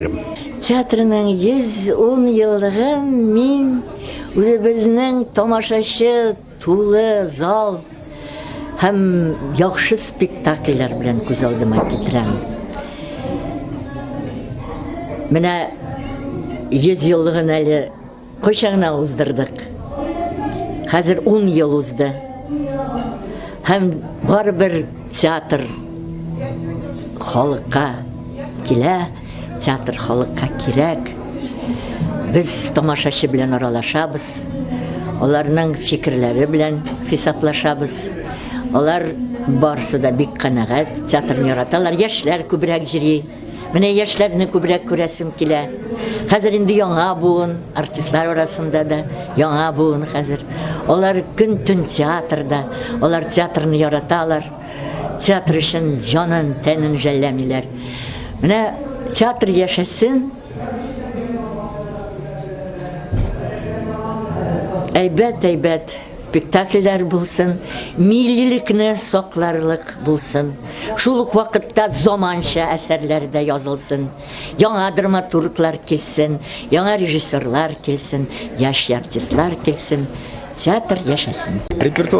Театрның 110 еллыгын мин үзебезнең тамашачы тулы зал һәм яхшы спектакльләр белән күз алдыма китерәм. Менә 100 еллыгын әле кайчагына уздырдык. Хәзер 10 ел узды. Һәм барыбер театр халыкка килә. Театр халыкка кирәк. Без тамашачы белән аралашабыз. Аларның фикерләре белән хисаплашабыз. Алар барсы да бик канәгать, театрны яраталар. Яшьләр күбрәк җыри. Менә яшьләрне күбрәк күрәсем килә. Хәзер инде яңа буын, артистлар арасында да яңа буын хәзер. Алар көн-төн театрда, алар театрны яраталар. Театр өчен җанын, тәнен жәлләмиләр. Менә театр яшәсен, әйбәт спектакльләр булсын, милливлекне сакларлык булсын. Шул ук вакытта заманча әсәрләр дә язылсын. Яңа драматурглар килсен, яңа режиссерлар килсен, яшь артистлар килсен. Театр яшәсен.